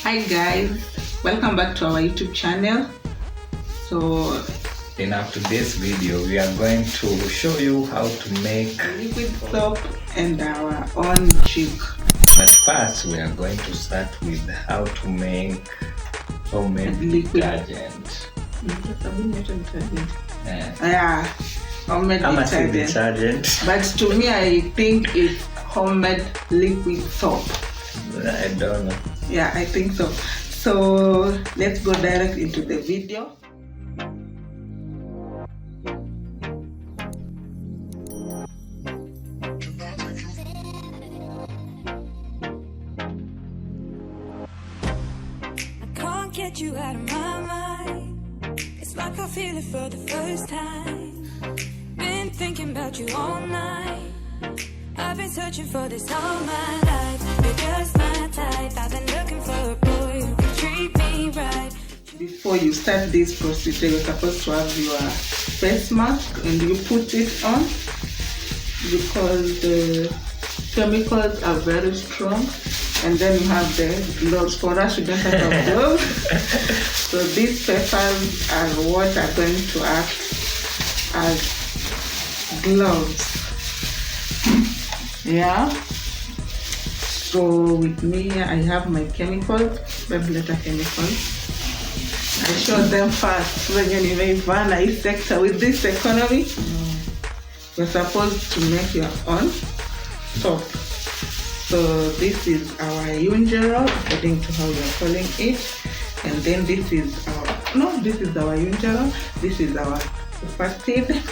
Hi guys, welcome back to our YouTube channel. So in our today's video we are going to show you how to make liquid soap and our own jig. But first we are going to start with how to make homemade detergent. Yeah, homemade detergent. But to me I think it's homemade liquid soap. I don't know. Yeah, I think so. So let's go direct into the video. I can't get you out of my mind. It's like I feel it for the first time. Been thinking about you all night. I've been searching for this all my life. You're just my type. I've been looking for a boy who can treat me right. Before you start this procedure, you're supposed to have your face mask and you put it on because the chemicals are very strong. And then you have the gloves. For us, we don't have gloves. So these peppers are what are going to act as gloves. Yeah. So with me, I have my chemicals, red letter chemicals. I showed them first when you may van a sector with this economy. You're supposed to make your own soap. So this is our ungerol, according to how you're calling it. And then this is our ungerol. This is our acid.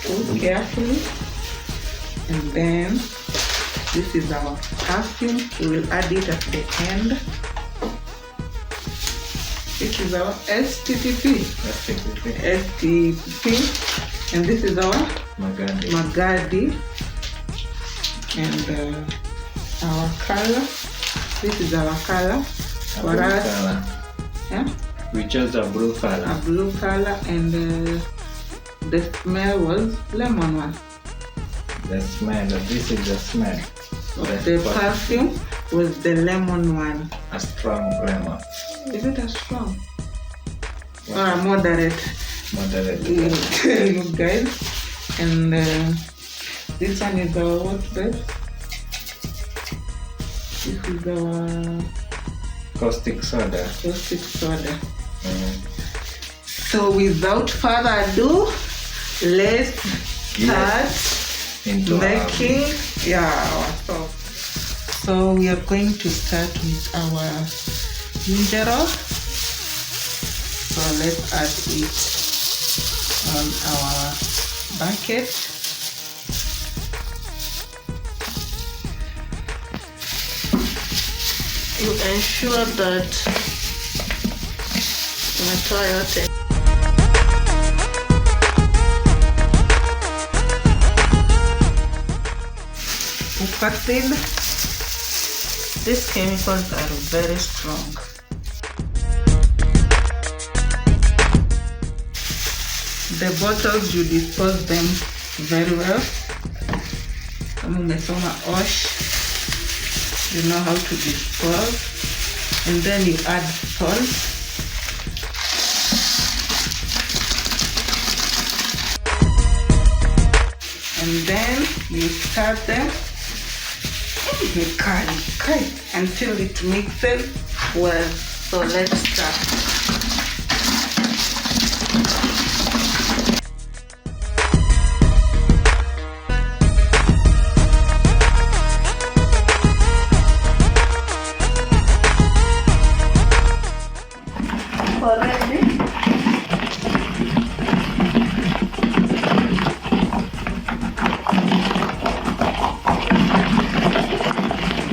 So carefully. And then this is our perfume. We will add it at the end. This is our STP. And this is our Magadi. And our color. This is our color. For us, yeah? We chose a blue color. A blue color, and the smell was lemon one. The smell, this is the smell. The perfume was the lemon one. A strong lemon. Is it a strong? Or a moderate? Moderate. You guys. And this one is our what, babe? This is our Caustic soda. Caustic soda. So without further ado, let's start into making our soap. So we are going to start with our ungerol. So let's add it on our bucket. You ensure that umetoa yote. Acid. These chemicals are very strong. The bottles, you dispose them very well. Kama umesoma OSH, you know how to dispose. And then you add salt. And then you stir them until it mixes well. So let's start. Already.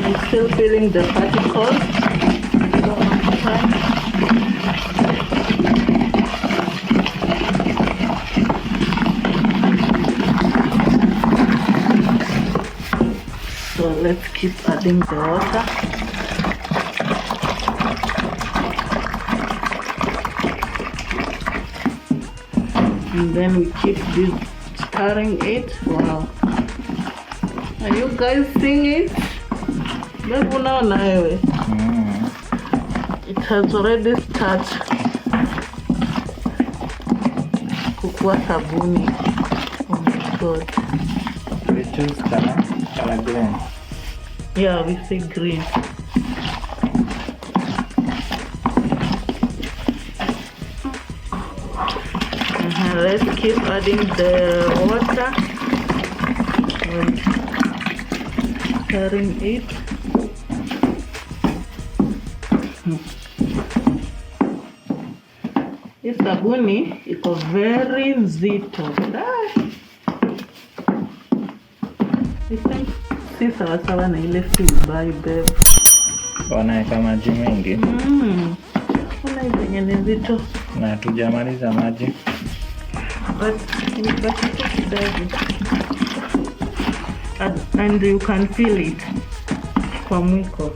I'm still feeling the particles. So let's keep adding the water. And then we keep this stirring it. Wow. Are you guys seeing it? Babe, unaona wewe? It has already started kukua sabuni. Oh my god. We choose color green. Yeah, we say green. Let's keep adding the water and stirring it. Hii sabuni iko very nzito. Si sawasawa na ile Silbai babe. Wanaweka maji mengi. Kuna hizi ni nzito. Na hatujamaliza maji. But and you can feel it kwa mwiko.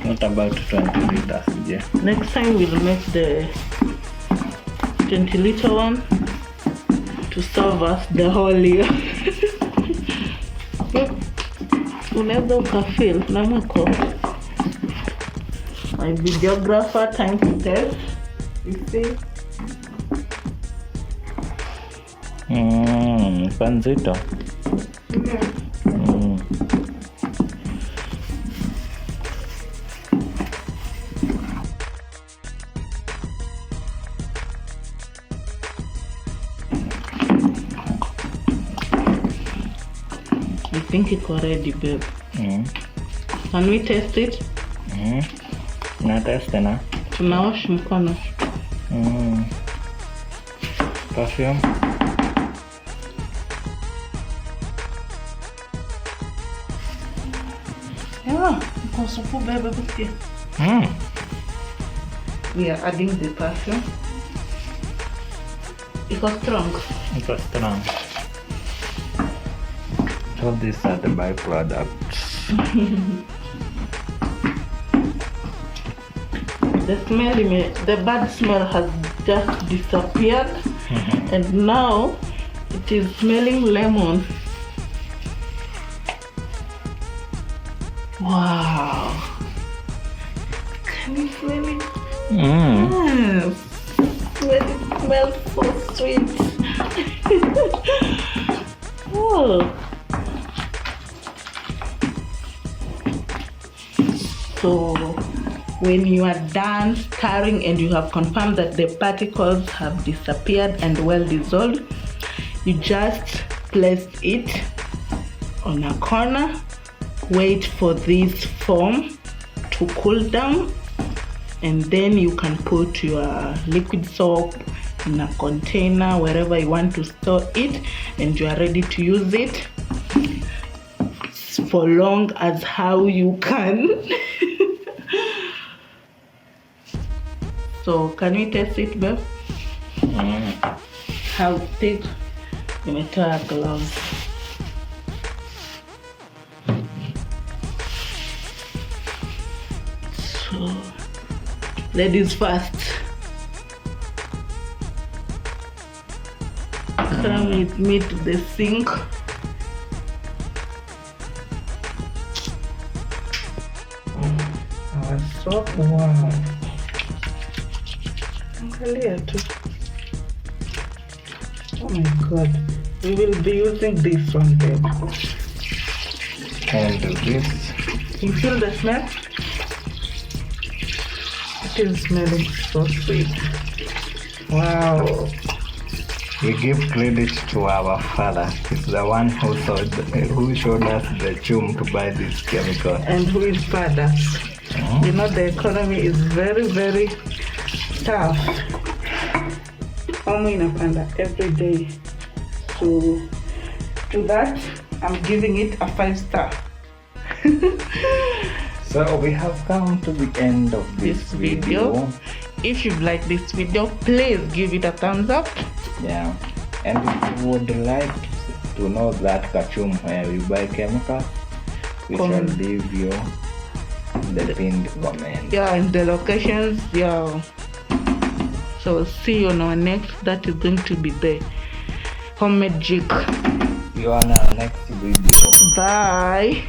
Not about 20 liters, yeah. Next time we'll make the 20-liter one to serve us the whole year. Unaweza ukafeel na mwiko. My videographer, time to test. You see? Panzito. I think it's already, babe. Can we taste it? Na test na. Tunaosha mkono. Perfume. Yeah, iko supu babe, busikia. We are adding the perfume. Iko strong. Iko strong. So these are the byproducts. The bad smell has just disappeared, and now it is smelling lemon. Wow! Can you smell it? Yes. It smells so sweet. Oh. So when you are done stirring and you have confirmed that the particles have disappeared and well dissolved, you just place it on a corner, wait for this foam to cool down, and then you can put your liquid soap in a container wherever you want to store it, and you are ready to use it for long as how you can. So can we test it, babe? How thick? Nimetoa gloves. So ladies first. Come with me to the sink. Our soap, wow. Oh my god, we will be using this one, babe. And this. You feel the smell? It is smelling so sweet. Wow. We give credit to our father. He's the one who showed us the chum to buy this chemical. And who inspired us. You know, the economy is very, very tough. Omo inapanda every day. So to that, I'm giving it a 5-star. So we have come to the end of this video. If you've liked this video, please give it a thumbs up. Yeah, and if you would like to know that kachum where we buy chemicals, we shall leave you the pinned comment. Yeah, and the locations. Yeah. So see you on our next. That is going to be the homemade jig. See you on our next video. Bye.